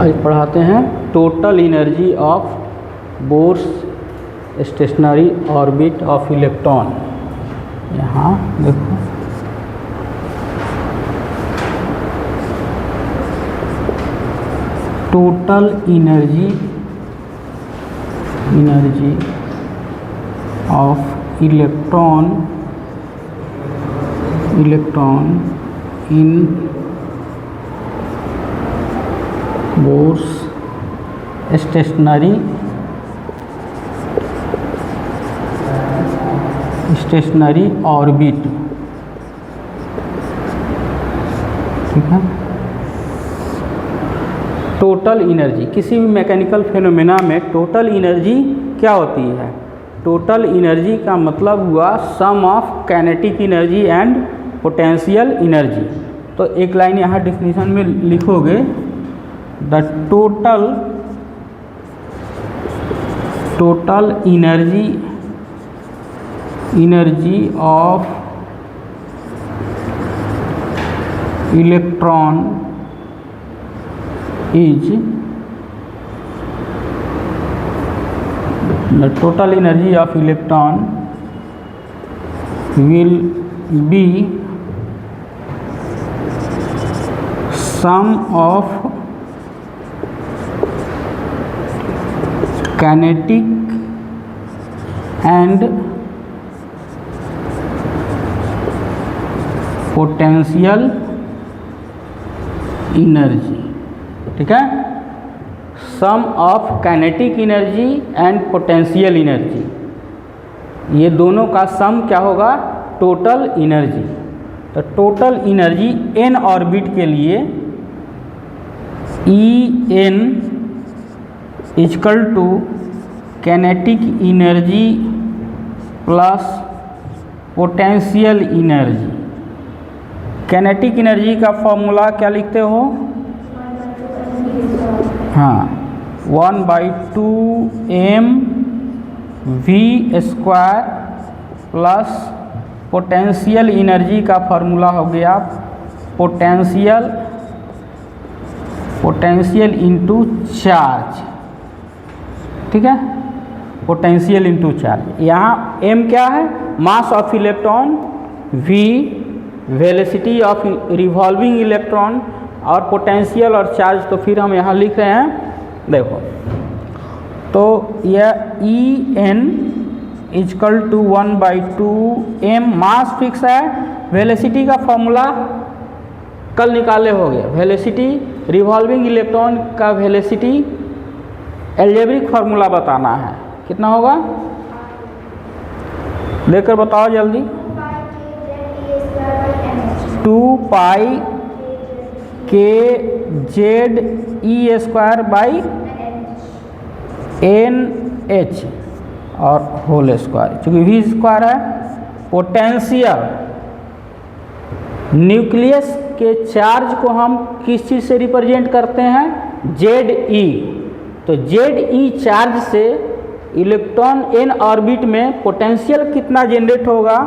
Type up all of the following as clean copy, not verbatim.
आज पढ़ाते हैं total energy of Bohr's stationary orbit of electron. यहाँ देखो total energy of electron in Bohr's stationary orbit. ठीक है। टोटल एनर्जी किसी भी मैकेनिकल फिनोमेना में टोटल एनर्जी क्या होती है? टोटल एनर्जी का मतलब हुआ sum of kinetic energy and potential energy. तो एक लाइन यहाँ डिफिनीशन में लिखोगे, the total energy of electron is the total energy of electron will be sum of kinetic and potential energy। ठीक है। Sum of kinetic energy and potential energy, ये दोनों का सम क्या होगा? Total energy. तो टोटल एनर्जी एन ऑर्बिट के लिए E N equal to kinetic energy plus potential energy. Kinetic energy का फॉर्मूला क्या लिखते हो? हाँ, 1/2 mv² प्लस पोटेंशियल एनर्जी का फार्मूला हो गया पोटेंशियल इंटू चार्ज। ठीक है, पोटेंशियल इंटू चार्ज। यहाँ m क्या है? Mass of electron, v velocity of revolving electron, और पोटेंशियल और चार्ज तो फिर हम यहाँ लिख रहे हैं। देखो, तो यह E N equal to 1/2 m mass fix है। वेलोसिटी का फॉर्मूला कल निकाले हो गया। वेलोसिटी रिवॉल्विंग इलेक्ट्रॉन का वेलोसिटी एल्जेब्रिक फार्मूला बताना है। कितना होगा? लेकर बताओ जल्दी। 2 के Z E square by N H और होल स्क्वायर, चूँकि वी स्क्वायर है। पोटेंशियल, न्यूक्लियस के चार्ज को हम किस चीज़ से रिप्रेजेंट करते हैं? Z E. तो जेड ई चार्ज से इलेक्ट्रॉन एन ऑर्बिट में पोटेंशियल कितना जनरेट होगा?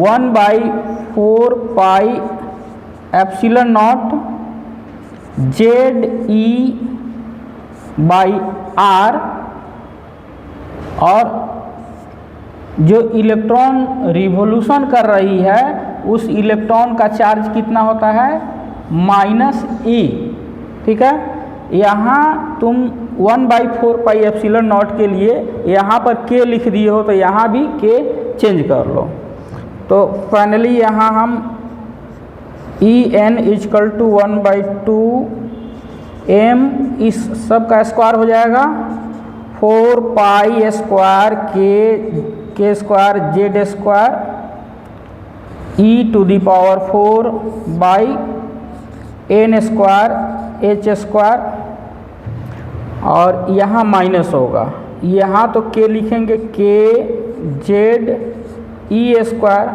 1/4 pi epsilon naught Z E by R. और जो इलेक्ट्रॉन रिवोल्यूशन कर रही है उस इलेक्ट्रॉन का चार्ज कितना होता है? -e। ठीक है। यहाँ तुम 1/4 पाई एप्सिलॉन नॉट के लिए यहाँ पर k लिख दिए हो, तो यहाँ भी k चेंज कर लो। तो फाइनली यहाँ हम E N equal to 1/2 m, इस सब का स्क्वायर हो जाएगा 4 pi square K square Z square e⁴ by n square h square. और यहाँ माइनस होगा, यहाँ तो k लिखेंगे k जेड ई स्क्वायर।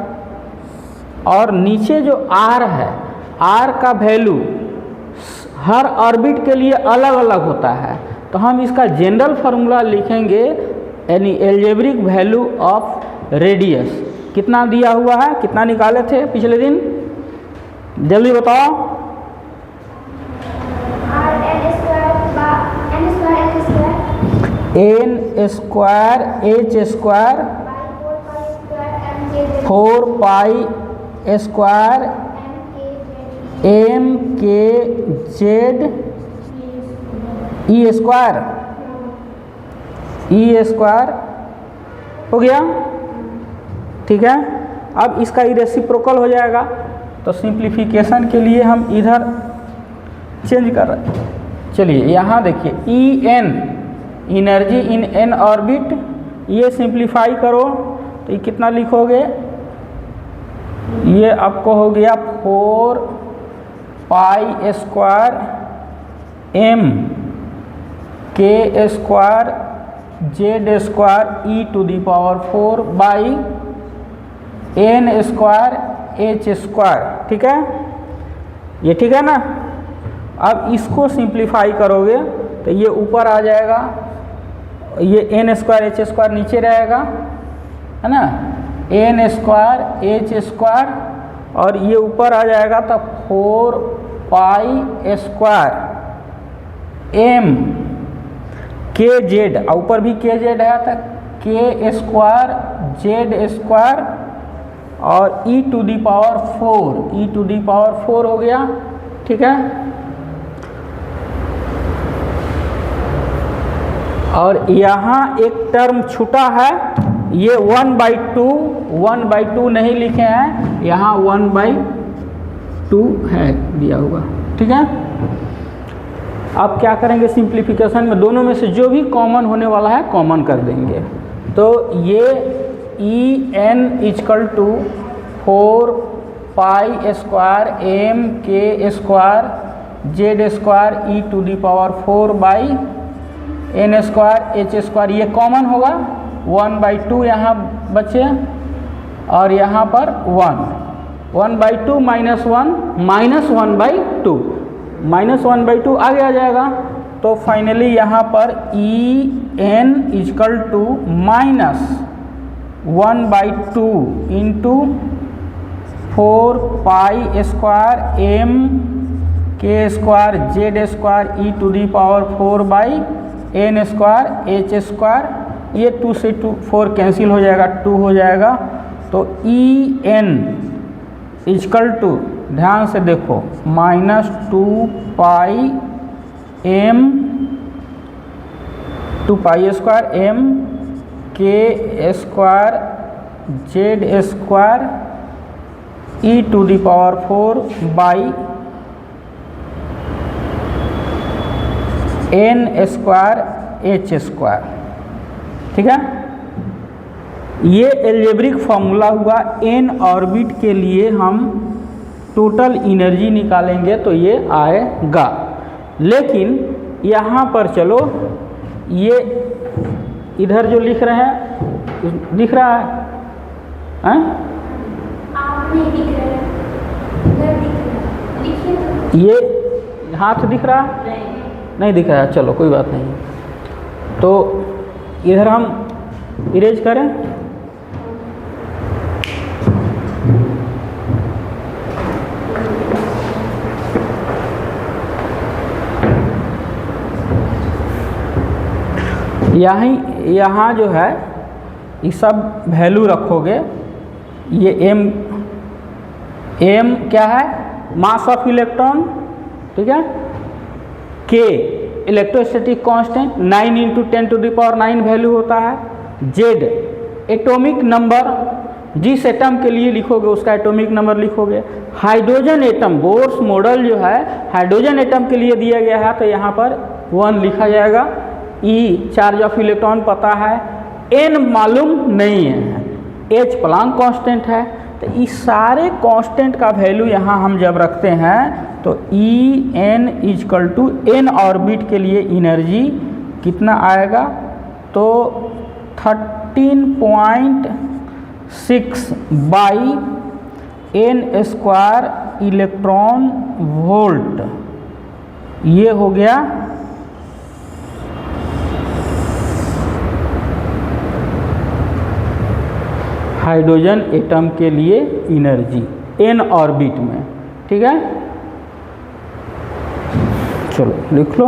और नीचे जो r है, r का वैल्यू हर ऑर्बिट के लिए अलग अलग होता है। तो हम इसका जनरल फार्मूला लिखेंगे, यानी एल्जेब्रिक वैल्यू ऑफ रेडियस। कितना दिया हुआ है? कितना निकाले थे पिछले दिन? जल्दी बताओ। N square H square 4 pi square M K Z E square हो गया। ठीक है, अब इसका रेसिप्रोकल हो जाएगा, तो सिंप्लीफिकेशन के लिए हम इधर चेंज कर रहे हैं। चलिए यहाँ देखिए E N energy in N orbit, ये सिंप्लीफाई करो तो ये कितना लिखोगे, ये आपको हो गया 4 pi square M K square Z square E to the power 4 by N square H square. ठीक है, ये ठीक है ना। अब इसको सिंप्लीफाई करोगे तो ये ऊपर आ जाएगा, ये एन स्क्वायर एच स्क्वायर नीचे रहेगा, है ना, एन स्क्वायर एच स्क्वायर, और ये ऊपर आ जाएगा तो 4 pi square M K Z, ऊपर भी के जेड है तो के स्क्वायर जेड स्क्वायर और ई टू दी पावर 4 हो गया। ठीक है, और यहाँ एक टर्म छूटा है, ये 1/2 नहीं लिखे हैं, यहाँ 1/2 है दिया हुआ। ठीक है, अब क्या करेंगे सिंप्लीफिकेशन में, दोनों में से जो भी कॉमन होने वाला है कॉमन कर देंगे। तो ये E N equal to 4 pi square M K square Z square E to the power 4 by N square H square, ये कॉमन होगा, 1/2 यहाँ बचे और यहाँ पर 1/2 माइनस 1/2 आगे आ जाएगा। तो फाइनली यहाँ पर E N equal to minus 1/2 into 4 pi square M K square Z square E to the power 4 by N square H square, ये 2 से 4 कैंसिल हो जाएगा, 2 हो जाएगा। तो ई एन इजकल टू, ध्यान से देखो, -2 pi M 2 pi square M K square Z square E to the power 4 by N square H square. ठीक है, ये एल्जेब्रिक फॉर्मूला हुआ। एन ऑर्बिट के लिए हम टोटल एनर्जी निकालेंगे तो ये आएगा, लेकिन यहाँ पर चलो, ये इधर जो लिख रहे हैं दिख रहा है, आप नहीं दिख रहे हैं, इधर दिख रहा है, ये हाथ दिख रहा है, नहीं दिख रहा है, चलो कोई बात नहीं। तो इधर हम इरेज करें, यहाँ जो है ये सब वैल्यू रखोगे। ये एम क्या है, मास ऑफ इलेक्ट्रॉन। ठीक है, के इलेक्ट्रोस्टैटिक कांस्टेंट 9 × 10⁹ वैल्यू होता है। जेड एटॉमिक नंबर, जिस एटम के लिए लिखोगे उसका एटॉमिक नंबर लिखोगे। हाइड्रोजन एटम, बोर्स मॉडल जो है हाइड्रोजन एटम के लिए दिया गया है, तो यहाँ पर 1 लिखा जाएगा। ई चार्ज ऑफ इलेक्ट्रॉन पता है, एन मालूम नहीं है, एच प्लांक कांस्टेंट है। तो इस सारे कांस्टेंट का वैल्यू यहाँ हम जब रखते हैं तो E N equal to N orbit के लिए एनर्जी कितना आएगा, तो 13.6 by N square electron volt, ये हो गया हाइड्रोजन एटम के लिए एनर्जी एन ऑर्बिट में। ठीक है, चलो लिख लो।